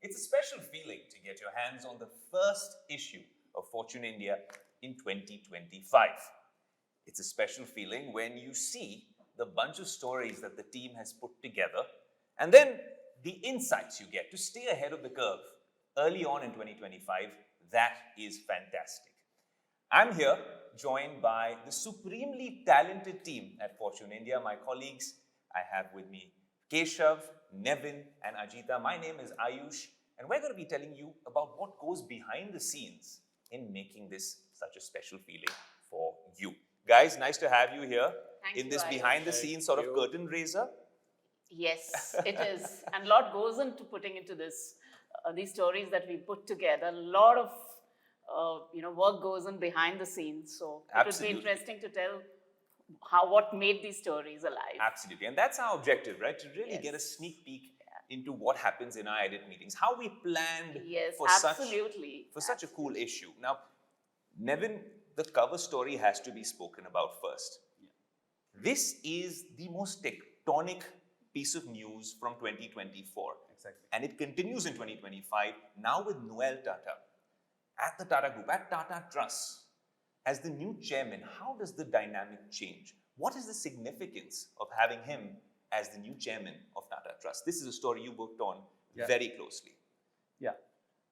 It's a special feeling to get your hands on the first issue of Fortune India in 2025. It's a special feeling when you see the bunch of stories that the team has put together and then the insights you get to stay ahead of the curve early on in 2025. That is fantastic. I'm here joined by the supremely talented team at Fortune India, my colleagues. I have with me Keshav, Nevin, and Ajita. My name is Aayush, and we're going to be telling you about what goes behind the scenes in making this such a special feeling for you. Guys, nice to have you here in this behind the scenes sort of curtain raiser. Yes, it is. And a lot goes into putting into this, these stories that we put together. A lot of work goes in behind the scenes. So it would be interesting to tell what made these stories alive. Absolutely. And that's our objective, right? To really get a sneak peek into what happens in our edit meetings, how we planned for such a cool issue. Now, Nevin, the cover story has to be spoken about first. This is the most tectonic piece of news from 2024. Exactly. And it continues in 2025, now with Noel Tata at the Tata Group, at Tata Trusts. As the new chairman, how does the dynamic change? What is the significance of having him as the new chairman of Tata Trusts? This is a story you worked on very closely. Yeah.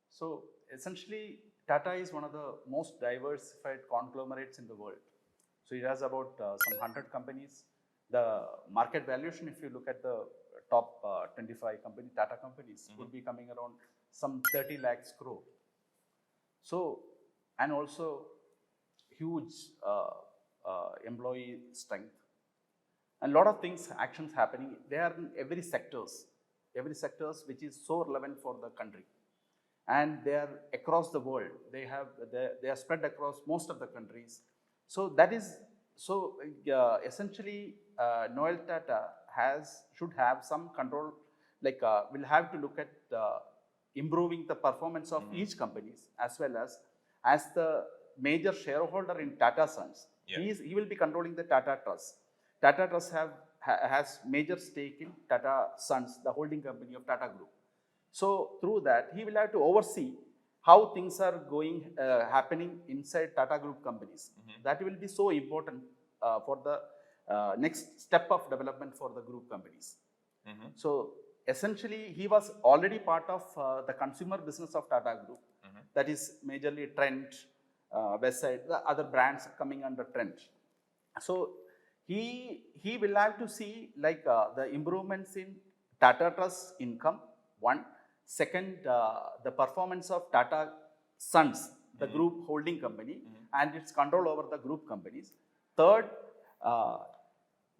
So essentially, Tata is one of the most diversified conglomerates in the world. So it has about some 100 companies. The market valuation, if you look at the top 25 Tata companies, would be coming around some 30 lakhs crore. So, and also huge employee strength. And a lot of things, actions happening. They are in every sectors which is so relevant for the country. And they are across the world. They are spread across most of the countries. So that is, essentially Noel Tata should have some control, will have to look at improving the performance of each companies as well as the major shareholder in Tata Sons. He will be controlling the Tata Trusts. Tata Trusts has major stake in Tata Sons, the holding company of Tata Group. So through that, he will have to oversee how things are going, happening inside Tata Group companies. That will be so important for the next step of development for the group companies. So essentially, he was already part of the consumer business of Tata Group. That is majorly Trent, Westside, the other brands coming under Trent. So he will have to see the improvements in Tata Trust income, one. Second, the performance of Tata Sons, the group holding company, and its control over the group companies. Third,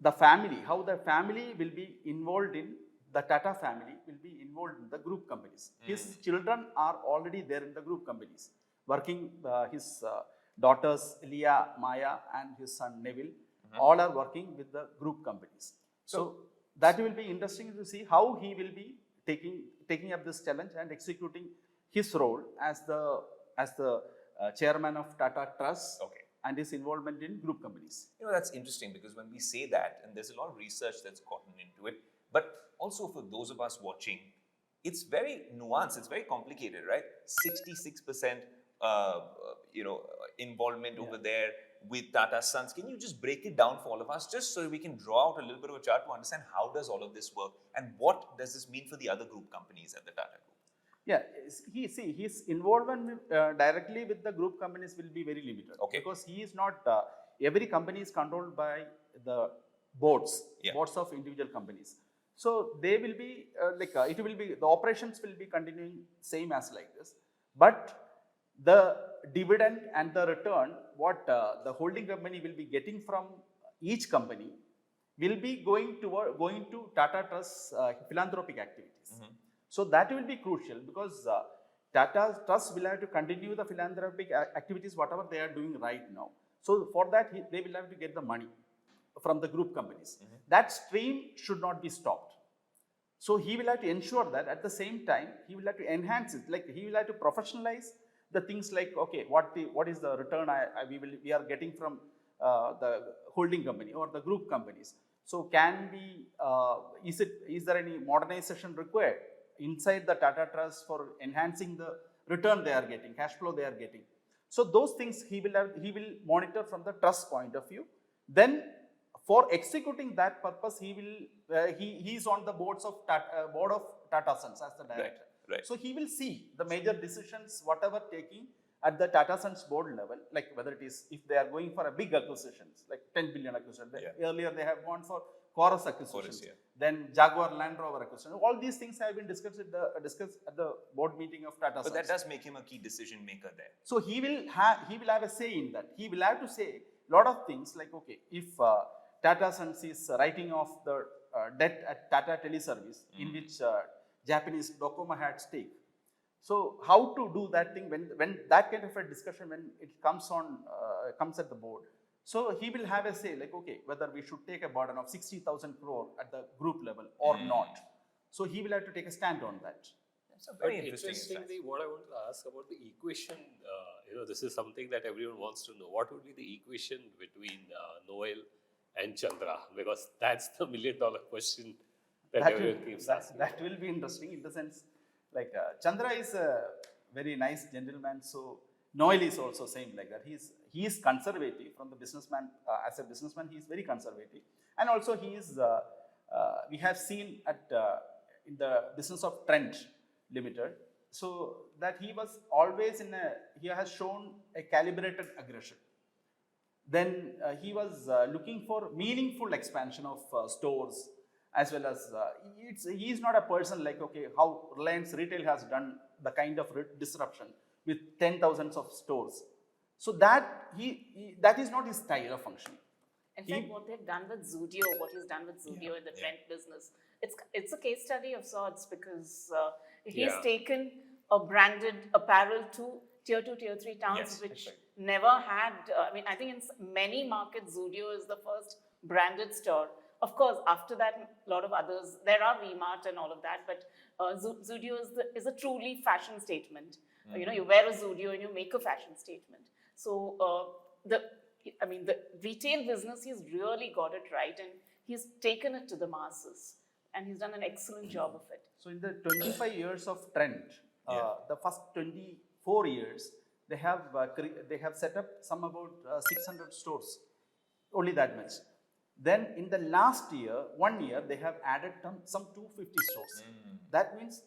the family, how the family will be involved in, the Tata family will be involved in the group companies. His children are already there in the group companies, working, his daughters, Leah, Maya, and his son, Neville, all are working with the group companies. So that will be interesting to see how he will be taking up this challenge and executing his role as the chairman of Tata Trusts and his involvement in group companies. You know, that's interesting because when we say that, and there's a lot of research that's gotten into it, but also for those of us watching, it's very nuanced, it's very complicated, right? 66% involvement over there with Tata Sons. Can you just break it down for all of us, just so we can draw out a little bit of a chart to understand how does all of this work and what does this mean for the other group companies at the Tata Group? Yeah, his involvement directly with the group companies will be very limited. Because he is not, every company is controlled by the boards of individual companies. So they will be, the operations will be continuing same as like this. But the dividend and the return, what the holding company will be getting from each company will be going to Tata Trust's philanthropic activities. So that will be crucial because Tata Trust will have to continue the philanthropic activities, whatever they are doing right now. So for that, they will have to get the money from the group companies. That stream should not be stopped. So he will have to ensure that at the same time, he will have to enhance it. He will have to professionalize the things what is the return we are getting from the holding company or the group companies. So can we, is there any modernization required? inside the Tata Trust for enhancing the return they are getting, cash flow they are getting. So those things he will monitor from the trust point of view. Then for executing that purpose, he is on the board of Tata Sons as the director. Right. So he will see the major decisions, whatever taking at the Tata Sons board level, like whether it is, if they are going for a big acquisitions, like 10 billion acquisition. Earlier they have gone for Chorus acquisitions, then Jaguar Land Rover acquisition. All these things have been discussed at the board meeting of Tata Sons. But that does make him a key decision maker there. So he will have a say in that. He will have to say a lot of things like, okay, if Tata Sons is writing off the debt at Tata Teleservice, in which Japanese Docomo had stake. So how to do that thing when that kind of a discussion, when it comes at the board. So he will have a say like, okay, whether we should take a burden of 60,000 crore at the group level or not. So he will have to take a stand on that. That's a very interestingly, what I want to ask about the equation, this is something that everyone wants to know. What would be the equation between Noel and Chandra? Because that's the $1 million question that everyone keeps asking. That will be interesting in the sense, like Chandra is a very nice gentleman, so Noel is also same like that. He is conservative from the businessman. As a businessman, he is very conservative, and also he is. We have seen in the business of Trent Limited, so that he was always he has shown a calibrated aggression. Then he was looking for meaningful expansion of stores, as well as he is not a person like, okay, how Reliance Retail has done the kind of disruption with 10,000s of stores. So that that is not his style of functioning. In fact, what they've done with Zudio, what he's done with Zudio in the Trent business, it's a case study of sorts, because he's taken a branded apparel to tier 2, tier 3 towns, which never had, I think in many markets, Zudio is the first branded store. Of course, after that, a lot of others, there are V-Mart and all of that, but Zudio is a truly fashion statement. You wear a Zudio and you make a fashion statement. So the retail business, he's really got it right, and he's taken it to the masses, and he's done an excellent job of it. So in the 25 years of Trent, the first 24 years, they have set up some about 600 stores, only that much. Then in the last year, 1 year, they have added some 250 stores. That means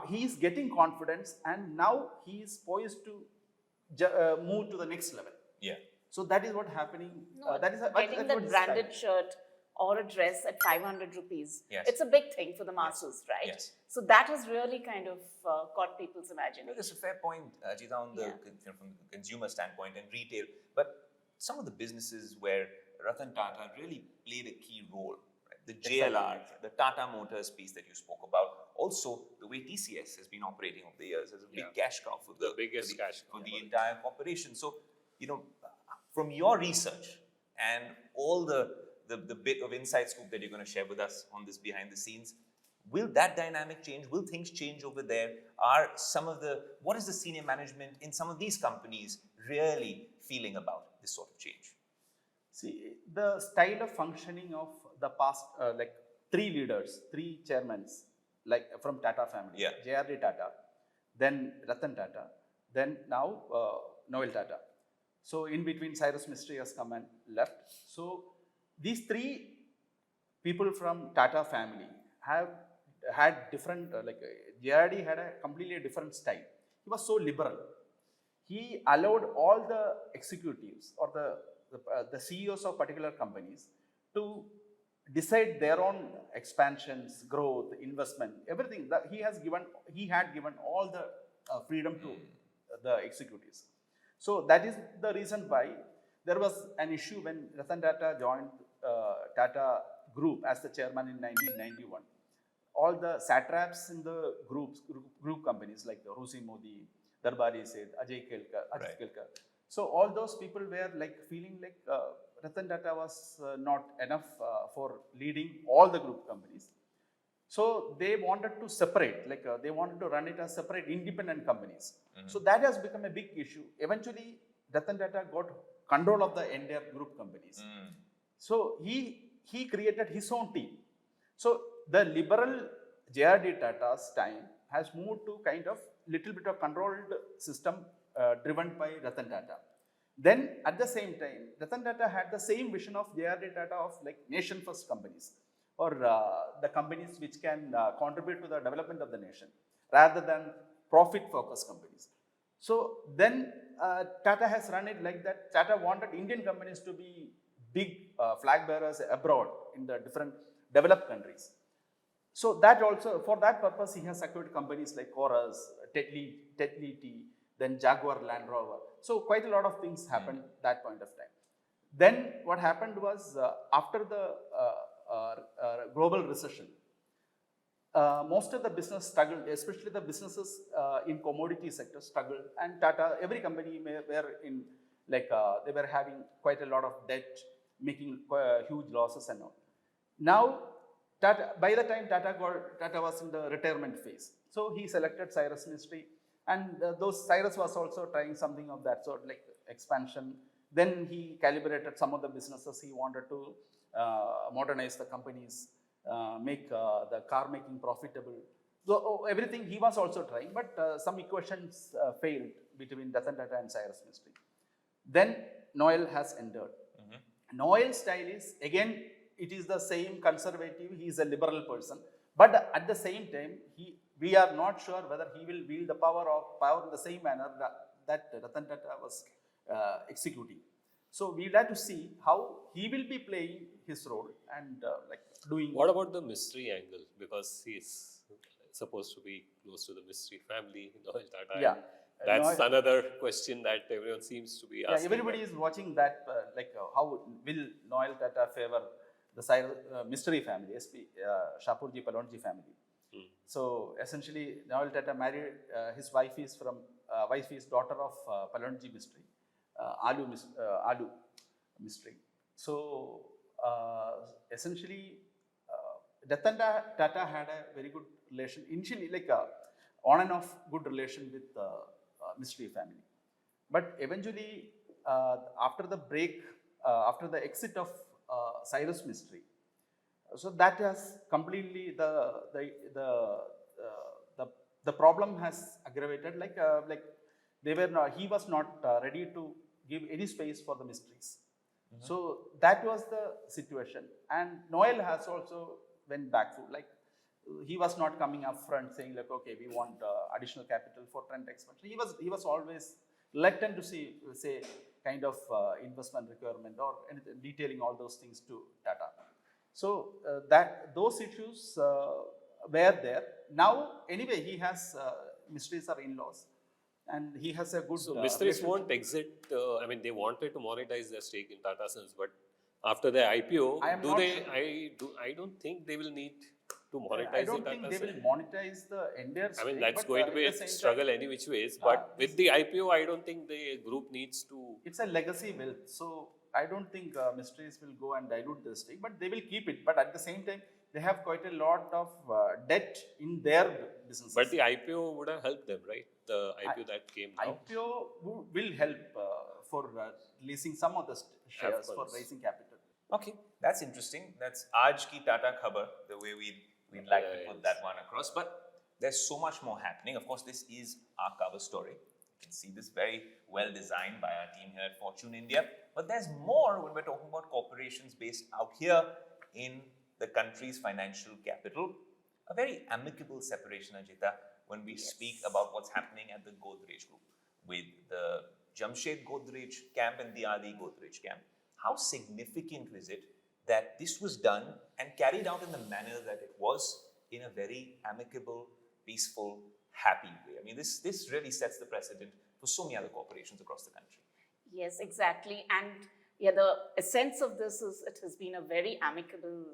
he is getting confidence, and now he is poised to move to the next level. So that is what happening. Getting the branded shirt or a dress at 500 rupees. It's a big thing for the masses, right? So that has really kind of caught people's imagination. That's a fair point, Ajita, on from the consumer standpoint and retail. But some of the businesses where Ratan Tata really played a key role, right? The JLR, the Tata Motors piece that you spoke about, also the way TCS has been operating over the years as a big cash cow for the biggest cash cow for the entire corporation. So, from your research and all the bit of inside scoop that you're going to share with us on this behind the scenes, will that dynamic change? Will things change over there? What is the senior management in some of these companies really feeling about this sort of change? See, the style of functioning of the past, like 3 chairmen, like from Tata family, J.R.D. Tata, then Ratan Tata, then now Noel Tata. So in between, Cyrus Mistry has come and left. So these 3 people from Tata family have had different, J.R.D. had a completely different style. He was so liberal. He allowed all the executives or the CEOs of particular companies to decide their own expansions, growth, investment, everything. That he had given all the freedom to the executives. So that is the reason why there was an issue when Ratan Tata joined Tata Group as the chairman in 1991. All the satraps in the group companies like the Rusi Modi, Darbari Seth, Ajit Kelkar. So all those people were feeling like Ratan Tata was not enough for leading all the group companies. So they wanted to separate, they wanted to run it as separate independent companies. So that has become a big issue. Eventually, Ratan Tata got control of the entire group companies. So he created his own team. So the liberal JRD Tata's time has moved to kind of little bit of controlled system driven by Ratan Tata. Then at the same time, Ratan Tata had the same vision of JRD Tata of like nation first companies, or the companies which can contribute to the development of the nation rather than profit focused companies. So then Tata has run it like that. Tata wanted Indian companies to be big flag bearers abroad in the different developed countries. So that also, for that purpose, he has acquired companies like Chorus, Tetley Tea, then Jaguar Land Rover. So quite a lot of things happened that point of time. Then what happened was after the global recession, most of the business struggled, especially the businesses in commodity sector struggled, and Tata, every company were in like they were having quite a lot of debt, making huge losses and all. Now, Tata, by the time Tata was in the retirement phase, so he selected Cyrus Ministry, and Cyrus was also trying something of that sort, like expansion. Then he calibrated some of the businesses. He wanted to modernize the companies, make the car making profitable. So everything he was also trying, but some equations failed between Ratan Tata and Cyrus Ministry. Then Noel has entered. Noel's style is, again, it is the same conservative, he is a liberal person, but at the same time, we are not sure whether he will wield the power in the same manner that Ratan Tata was executing. So we'll have to see how he will be playing his role and like doing. What about the mystery angle? Because he's supposed to be close to the mystery family, Noel Tata. Yeah. That's another question that everyone seems to be asking. Yeah, everybody is watching that, how will Noel Tata favor the mystery family, Shapurji Palonji family. So essentially, Noel Tata married, his wife is daughter of Palonji mystery, Alu mystery. So essentially, Ratan Tata had a very good relation, initially like on and off good relation with mystery family. But eventually, after the break, after the exit of Cyrus Mystery, so that has completely the problem has aggravated. Like they were not, he was not ready to give any space for the mysteries. So that was the situation. And Noel has also went back to like he was not coming up front saying like, okay, we want additional capital for Trent expansion. He was always reluctant to say kind of investment requirement or anything, detailing all those things to Tata. So those issues were there. Now anyway, he has mysteries are in-laws, and he has a good. So mysteries won't exit. I mean, they wanted to monetize their stake in Tata Sons, but after their IPO, I don't think they will need to monetize. I don't think they will monetize the entire stake. I mean, that's going to be a struggle any which ways. But with the IPO, I don't think the group needs to. It's a legacy wealth, so I don't think mysteries will go and dilute the stake, but they will keep it. But at the same time, they have quite a lot of debt in their businesses. But the IPO would have helped them, right? The IPO that came now. IPO will help for releasing some of the shares for raising capital. Okay, that's interesting. That's Aaj Ki Tata Khabar, the way we'd like to put that one across. But there's so much more happening. Of course, this is our cover story. You can see this very well designed by our team here at Fortune India. But there's more when we're talking about corporations based out here in the country's financial capital. A very amicable separation, Ajita, when we speak about what's happening at the Godrej Group with the Jamshed Godrej camp and the Adi Godrej camp. How significant is it that this was done and carried out in the manner that it was, in a very amicable, peaceful, happy way? I mean, this really sets the precedent for so many other corporations across the country. Yes, exactly. And yeah, the essence of this is it has been a very amicable,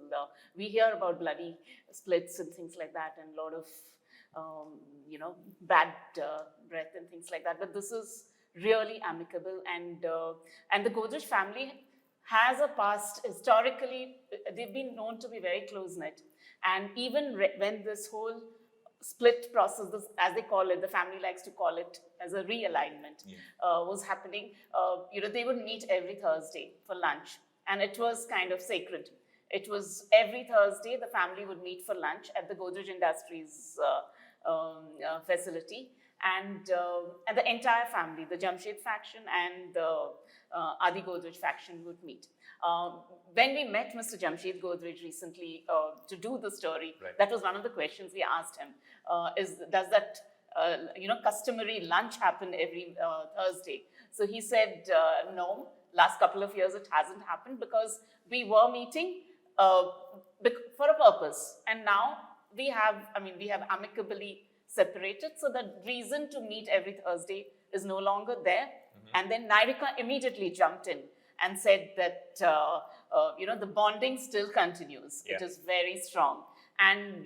we hear about bloody splits and things like that and a lot of, bad breath and things like that. But this is really amicable, and the Godrej family has a past. Historically, they've been known to be very close-knit. And even when this whole split process, as they call it, the family likes to call it as a realignment, was happening, they would meet every Thursday for lunch. And it was kind of sacred. It was every Thursday the family would meet for lunch at the Godrej Industries facility, and the entire family, the Jamshed faction and the Adi Godrej faction would meet. When we met Mr. Jamshed Godrej recently to do the story, that was one of the questions we asked him: does that customary lunch happen every Thursday? So he said, no. Last couple of years it hasn't happened because we were meeting for a purpose, and now we have amicably separated. So the reason to meet every Thursday is no longer there. And then Nirika immediately jumped in and said that the bonding still continues. It is very strong, and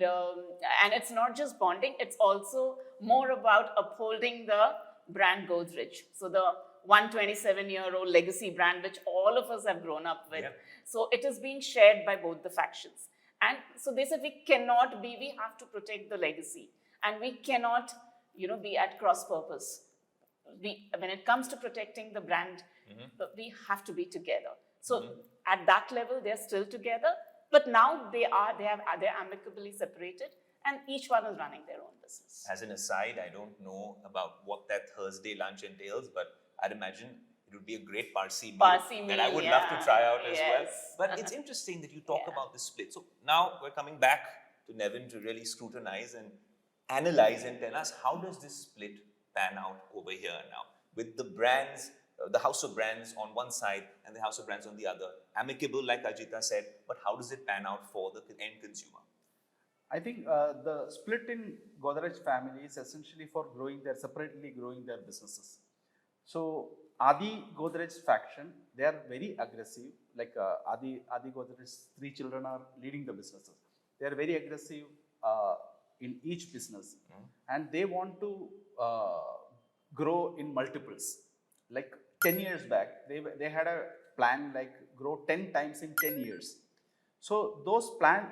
it's not just bonding; it's also more about upholding the brand Godrej. So the 127-year-old legacy brand, which all of us have grown up with. So it is being shared by both the factions. And so they said we have to protect the legacy, and we cannot, be at cross purpose. When it comes to protecting the brand, we have to be together. So at that level, they're still together, but now they're amicably separated, and each one is running their own business. As an aside, I don't know about what that Thursday lunch entails, but I'd imagine it would be a great Parsi meal that I would love to try out as well. But it's interesting that you talk about the split. So now we're coming back to Nevin to really scrutinize and analyze and tell us, how does this split pan out over here now? With the brands, the house of brands on one side and the house of brands on the other. Amicable, like Ajita said, but how does it pan out for the end consumer? I think the split in Godrej family is essentially for separately growing their businesses. So Adi Godrej faction, they are very aggressive. Like Adi Godrej's 3 children are leading the businesses. They are very aggressive in each business, and they want to grow in multiples. Like 10 years back, they had a plan like grow 10 times in 10 years. So those plans,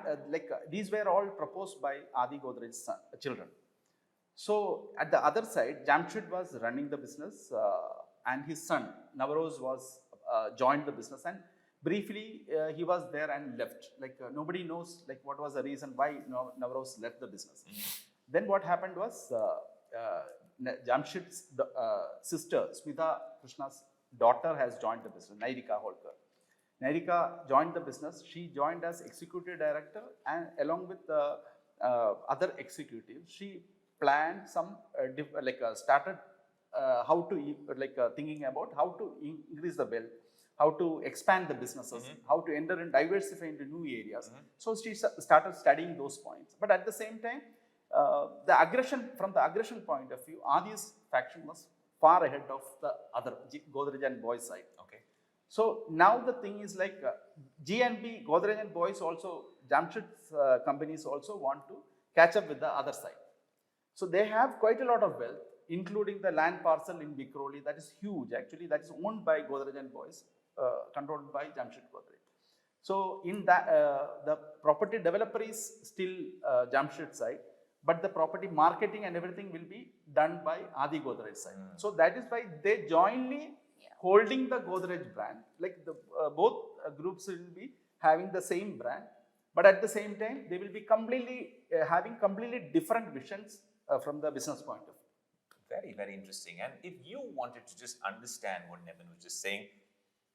these were all proposed by Adi Godrej's children. So at the other side, Jamshed was running the business, and his son Navroz was joined the business, and briefly he was there and left. Nobody knows what was the reason why Navroz left the business. Then what happened was Jamshed's sister Smita Krishna's daughter has joined the business, Nirika Holkar. Nirika joined the business. She joined as executive director, and along with the other executives, she planned some started how to thinking about how to increase the wealth, how to expand the businesses, how to enter and diversify into new areas. So she started studying those points. But at the same time, from the aggression point of view, Adi's faction was far ahead of the other Godrej and Boys side. Okay. So now the thing is G&B, Godrej and Boys also, Jamshed's companies also want to catch up with the other side. So they have quite a lot of wealth, including the land parcel in Bikroli that is huge. Actually, that is owned by Godrej and Boys, controlled by Jamshed Godrej. So in that, the property developer is still Jamshed side, but the property marketing and everything will be done by Adi Godrej side. So that is why they jointly holding the Godrej brand. Both groups will be having the same brand, but at the same time they will be having completely different visions from the business point of view. Very, very interesting. And if you wanted to just understand what Nevin was just saying,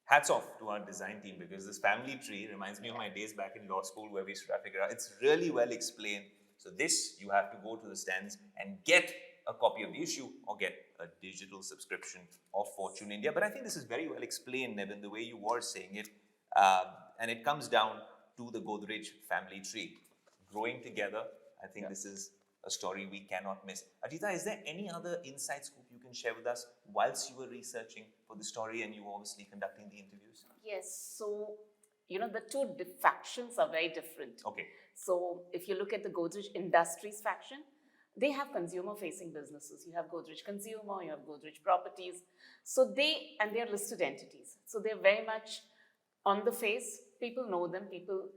hats off to our design team, because this family tree reminds me of my days back in law school where we used to figure out. It's really well explained. So this, you have to go to the stands and get a copy of the issue or get a digital subscription of Fortune India. But I think this is very well explained, Nevin, the way you were saying it. And it comes down to the Godrej family tree. Growing together, I think this is a story we cannot miss. Ajita, is there any other inside scoop you can share with us whilst you were researching for the story and you were obviously conducting the interviews? Yes, so, the two factions are very different. Okay. So if you look at the Godrej Industries faction, they have consumer-facing businesses. You have Godrej Consumer, you have Godrej Properties. So they're listed entities. So they're very much on the face. People know them, people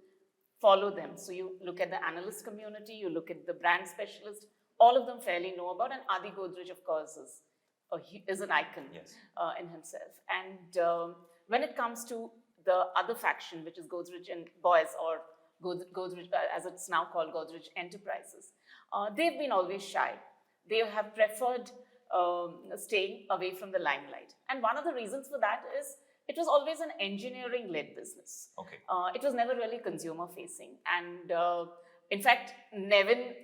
follow them. So you look at the analyst community, you look at the brand specialist, all of them fairly know about, and Adi Godrej, of course, is an icon in himself. And when it comes to the other faction, which is Godrej and Boys, or Godrej, as it's now called, Godrej Enterprises, they've been always shy. They have preferred staying away from the limelight. And one of the reasons for that is it was always an engineering-led business. Okay. It was never really consumer-facing. And in fact, Nevin,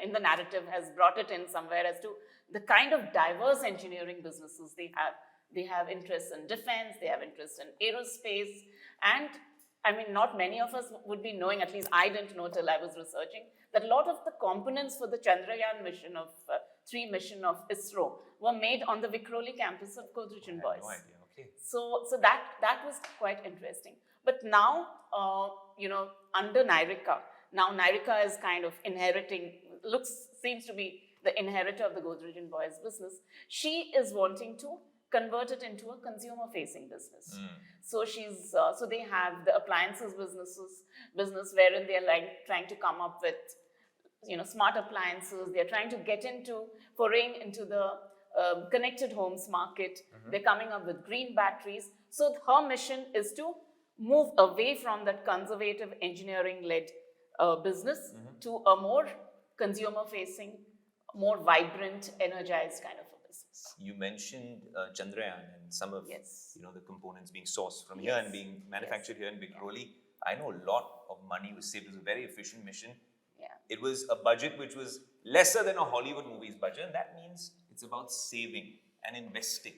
in the narrative, has brought it in somewhere as to the kind of diverse engineering businesses they have. They have interests in defense, they have interests in aerospace, and I mean, not many of us would be knowing, at least I didn't know till I was researching, that a lot of the components for the Chandrayaan mission of 3 mission of ISRO were made on the Vikhroli campus of Godrej and Boys. No idea. Okay. So that was quite interesting. But now, under Nyrika, now Nyrika is kind of inheriting, seems to be the inheritor of the Godrej and Boys business. She is wanting to convert it into a consumer-facing business. So so they have the appliances business wherein they're like trying to come up with, smart appliances. They're trying to get into foraying into the connected homes market. They're coming up with green batteries. So her mission is to move away from that conservative engineering-led business to a more consumer-facing, more vibrant, energized kind of a business. You mentioned Chandrayaan and some of the components being sourced from here and being manufactured here in Vikhroli. I know a lot of money was saved. It was a very efficient mission. Yeah. It was a budget which was lesser than a Hollywood movie's budget, and that means it's about saving and investing,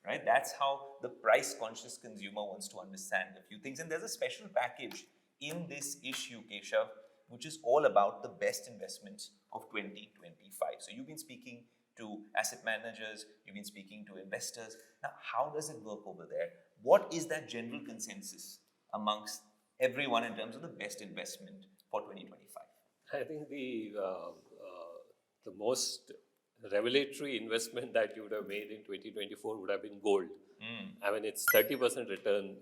right? That's how the price-conscious consumer wants to understand a few things. And there's a special package in this issue, Keshav, which is all about the best investments of 2025. So you've been speaking to asset managers, you've been speaking to investors. Now, how does it work over there? What is that general consensus amongst everyone in terms of the best investment for 2025? I think the most revelatory investment that you would have made in 2024 would have been gold. I mean, it's 30% return,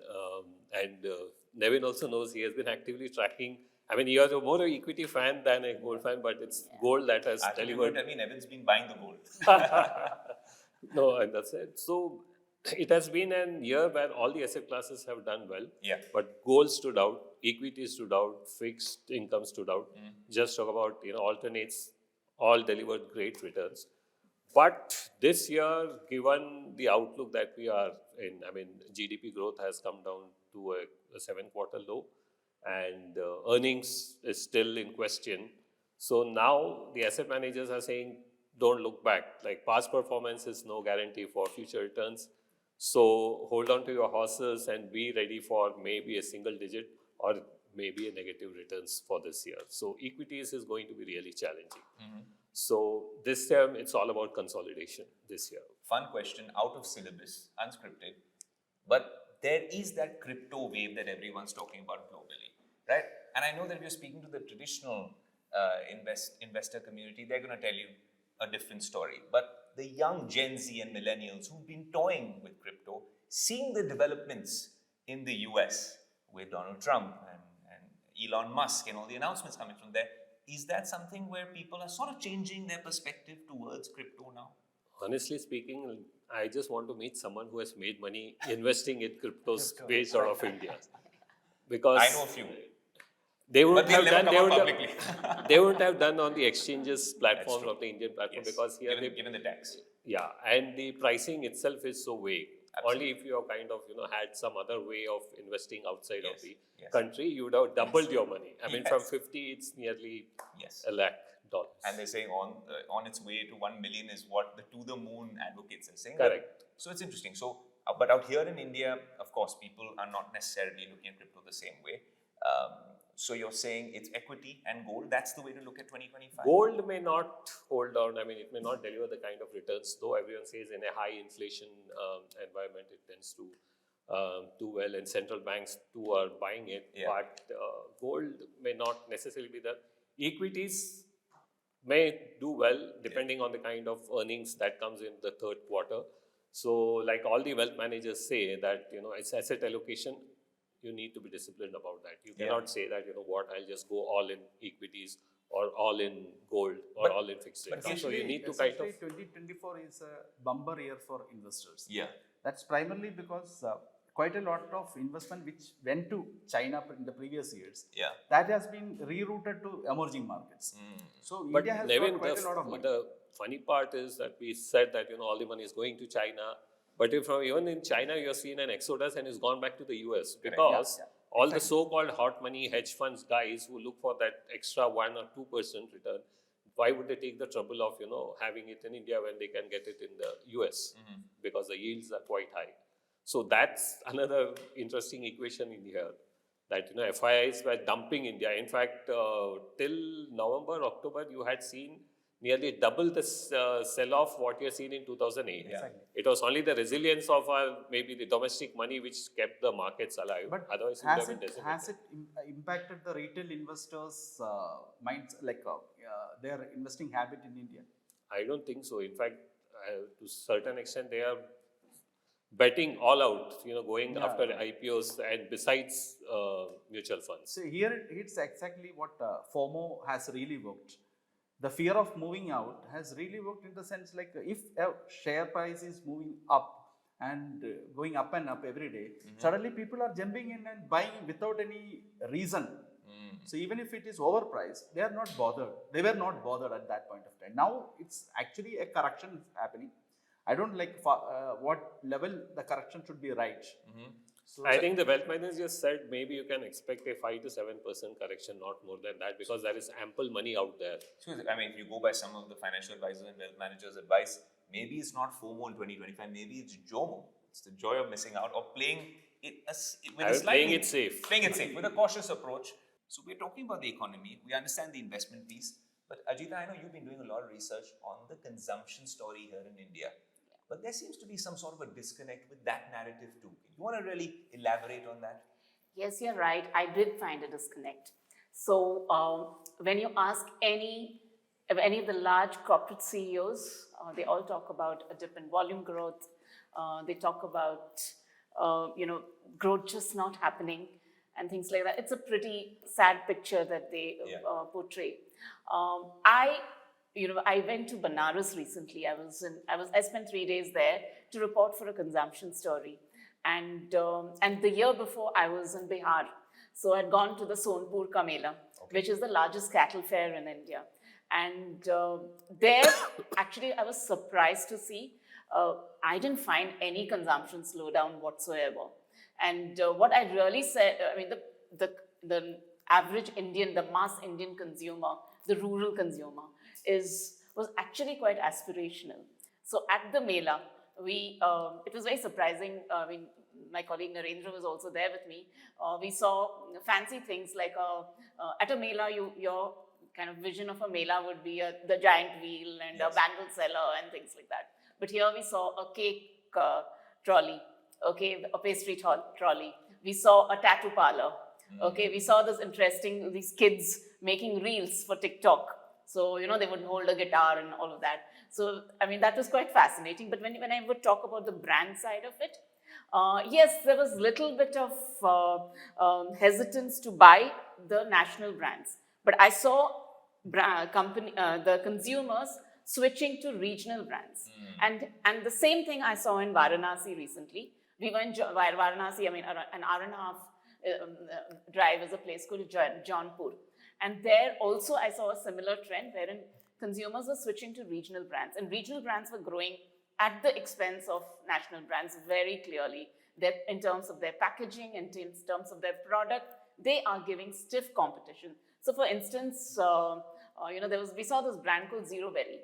and Nevin also knows he has been actively tracking. I mean, you're more an equity fan than a gold fan, but it's gold that has delivered. Tell me, Nevin's been buying the gold. No, and that's it. So it has been a year where all the asset classes have done well. Yeah. But gold stood out, equity stood out, fixed income stood out. Just talk about alternates, all delivered great returns. But this year, given the outlook that we are in, I mean, GDP growth has come down to a 7-quarter low, and earnings is still in question. So now the asset managers are saying, don't look back. Like, past performance is no guarantee for future returns. So hold on to your horses and be ready for maybe a single digit or maybe a negative returns for this year. So equities is going to be really challenging. So this term, it's all about consolidation this year. Fun question, out of syllabus, unscripted, but there is that crypto wave that everyone's talking about globally, right? And I know that if you're speaking to the traditional investor community, they're going to tell you a different story. But the young Gen Z and millennials who've been toying with crypto, seeing the developments in the US with Donald Trump and Elon Musk and all the announcements coming from there, is that something where people are sort of changing their perspective towards crypto now? Honestly speaking, I just want to meet someone who has made money investing in cryptos based out of India. Because I know a few. They wouldn't But have they'll done. never come out publicly. They wouldn't have done on the exchanges platform true. of the Indian platform, Yes. because here given the tax. yeah, and the pricing itself is so vague. Absolutely. Only if you have kind of had some other way of investing outside of the Yes. country, you would have doubled your money. I mean, Yes. from 50, it's nearly Yes. $1 lakh. And they're saying on its way to 1 million is what the to the moon advocates are saying. Correct. So it's interesting. So, but out here in India, of course, people are not necessarily looking at crypto the same way. So you're saying it's equity and gold. That's the way to look at 2025. Gold may not hold on. I mean, it may not deliver the kind of returns, though everyone says in a high inflation environment, it tends to do well, and central banks too are buying it. Yeah. But gold may not necessarily be the. Equities may do well depending on the kind of earnings that comes in the third quarter. So, like all the wealth managers say that, it's asset allocation. You need to be disciplined about that. You cannot say that, I'll just go all in equities or all in gold or all in fixed income. So you need to kind of. 2024 is a bumper year for investors. Yeah. That's primarily because quite a lot of investment which went to China in the previous years. Yeah. That has been rerouted to emerging markets. So But India has Nevin, got quite a lot of money. the funny part is that we said that all the money is going to China, but if even in China you have seen an exodus and it's gone back to the US because all the so-called hot money hedge funds guys who look for that extra 1 or 2% return, why would they take the trouble of having it in India when they can get it in the US because the yields are quite high. So that's another interesting equation in here, that FIIs were dumping India. In fact, till November, October, you had seen nearly double the sell-off what you had seen in 2008. Exactly. It was only the resilience of maybe the domestic money which kept the markets alive. But otherwise, has it impacted the retail investors' minds, like their investing habit in India? I don't think so. In fact, to a certain extent, they are betting all out, going after IPOs and besides mutual funds. So here it's exactly what FOMO has really worked. The fear of moving out has really worked in the sense like if a share price is moving up and going up and up every day, suddenly people are jumping in and buying without any reason. So even if it is overpriced, they are not bothered. They were not bothered at that point of time. Now it's actually a correction happening. I don't like what level the correction should be right. So I think the wealth managers said maybe you can expect a 5 to 7% correction, not more than that, because there is ample money out there. So, I mean, if you go by some of the financial advisors and wealth managers' advice, maybe it's not FOMO in 2025, maybe it's JOMO. It's the joy of missing out or playing it with a slightly, playing it safe. Playing it safe with a cautious approach. So we're talking about the economy. We understand the investment piece. But Ajita, I know you've been doing a lot of research on the consumption story here in India. But there seems to be some sort of a disconnect with that narrative too. You want to really elaborate on that? Yes, you're right. I did find a disconnect. So when you ask any of the large corporate CEOs, they all talk about a dip in volume growth. They talk about growth just not happening and things like that. It's a pretty sad picture that they portray. I went to Banaras recently. I spent 3 days there to report for a consumption story, and the year before I was in Bihar, so I'd gone to the Sonpur Ka Mela, which is the largest cattle fair in India, and there actually I was surprised to see I didn't find any consumption slowdown whatsoever, and what I really said, I mean the average Indian, the mass Indian consumer, the rural consumer was actually quite aspirational. So at the Mela, it was very surprising. I mean, my colleague Narendra was also there with me. We saw fancy things like at a Mela, your kind of vision of a Mela would be the giant wheel and a bangle seller and things like that. But here we saw a cake trolley, a pastry trolley. We saw a tattoo parlor. We saw these kids making reels for TikTok. So, they would hold a guitar and all of that. So, I mean, that was quite fascinating. But when I would talk about the brand side of it, yes, there was little bit of hesitance to buy the national brands. But I saw the consumers switching to regional brands. And the same thing I saw in Varanasi recently. We were in Varanasi, I mean, an hour and a half drive is a place called Jaunpur. And there also I saw a similar trend wherein consumers were switching to regional brands. And regional brands were growing at the expense of national brands very clearly. That in terms of their packaging and in terms of their product, they are giving stiff competition. So for instance, we saw this brand called Zero Berry.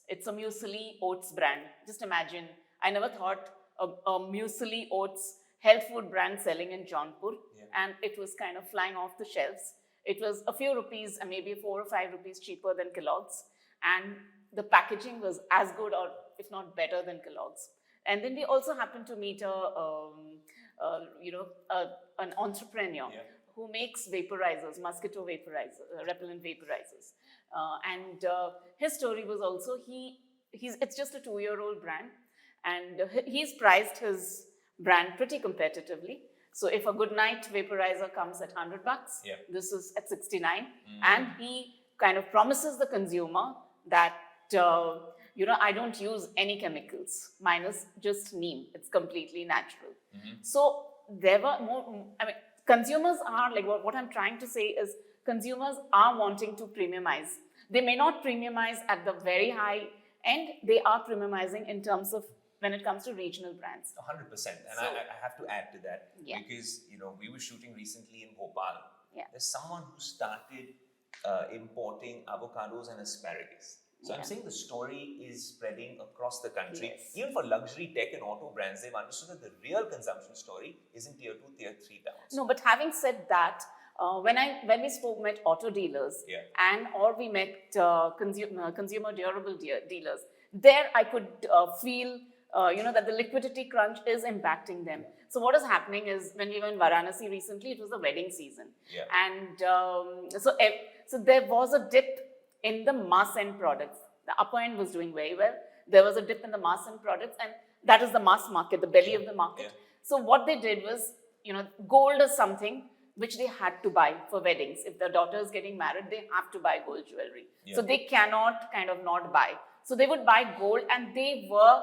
It's a muesli oats brand. Just imagine, I never thought a muesli oats health food brand selling in Jaunpur, and it was kind of flying off the shelves. It was a few rupees, and maybe 4 or 5 rupees cheaper than Kellogg's, and the packaging was as good or if not better than Kellogg's. And then we also happened to meet an entrepreneur who makes vaporizers, mosquito vaporizers, repellent vaporizers, and his story was also it's just a 2-year-old brand, and he's priced his brand pretty competitively. So if a good night vaporizer comes at $100, this is at 69, and he kind of promises the consumer that I don't use any chemicals. Mine is just neem. It's completely natural. So there were more, I mean, consumers are like, what I'm trying to say is consumers are wanting to premiumize. They may not premiumize at the very high end, they are premiumizing in terms of when it comes to regional brands. 100%. And I have to add to that because, we were shooting recently in Bhopal. Yeah. There's someone who started importing avocados and asparagus. So I'm saying the story is spreading across the country. Yes. Even for luxury tech and auto brands, they've understood that the real consumption story is in tier 2, tier 3 towns. No, but having said that, when we met auto dealers or we met consumer durable dealers, there I could feel that the liquidity crunch is impacting them. So what is happening is when we were in Varanasi recently, it was the wedding season, and so there was a dip in the mass end products. The upper end was doing very well. There was a dip in the mass end products, and that is the mass market, the belly of the market. So what they did was, gold is something which they had to buy for weddings. If the daughter is getting married, they have to buy gold jewelry. So they cannot kind of not buy. So they would buy gold, and they were,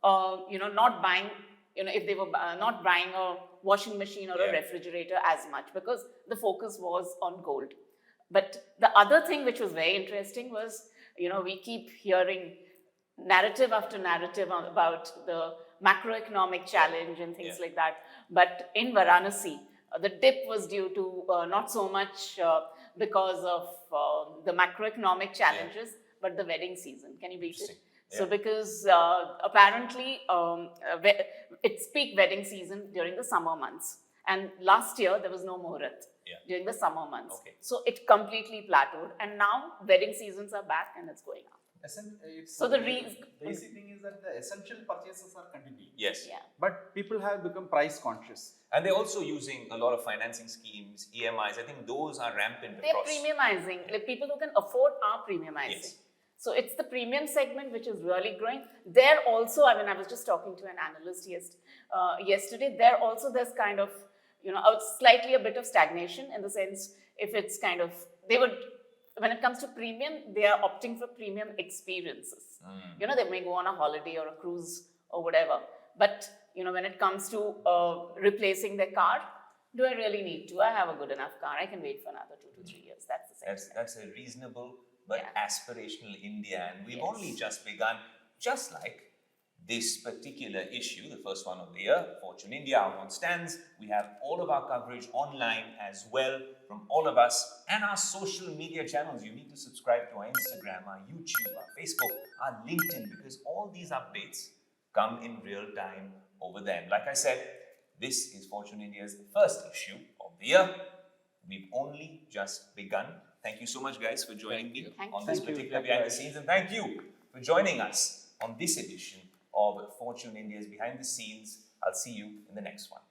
not buying, if they were not buying a washing machine or a refrigerator as much, because the focus was on gold. But the other thing which was very interesting was, we keep hearing narrative after narrative about the macroeconomic challenge and things like that. But in Varanasi, the dip was due to not so much because of the macroeconomic challenges, but the wedding season. Can you beat it? So because apparently it's peak wedding season during the summer months. And last year there was no muhurat during the summer months. So it completely plateaued. And now wedding seasons are back and it's going up. So the basic thing is that the essential purchases are continuing. Yes. Yeah. But people have become price conscious. And they're also using a lot of financing schemes, EMIs. I think those are rampant They're across. premiumizing. Like people who can afford are premiumizing. Yes. So it's the premium segment which is really growing. There also, I was just talking to an analyst yesterday. There also there's kind of, slightly a bit of stagnation in the sense if it's kind of, when it comes to premium, they are opting for premium experiences. They may go on a holiday or a cruise or whatever. But, when it comes to replacing their car, do I really need to? I have a good enough car. I can wait for another 2 to 3 years. That's the same. That's a reasonable but aspirational India. And we've only just begun, just like this particular issue, the first one of the year, Fortune India out on stands. We have all of our coverage online as well from all of us and our social media channels. You need to subscribe to our Instagram, our YouTube, our Facebook, our LinkedIn, because all these updates come in real time over there. And like I said, this is Fortune India's first issue of the year. We've only just begun. Thank you so much, guys, for joining me on this particular behind the scenes. And thank you for joining us on this edition of Fortune India's Behind the Scenes. I'll see you in the next one.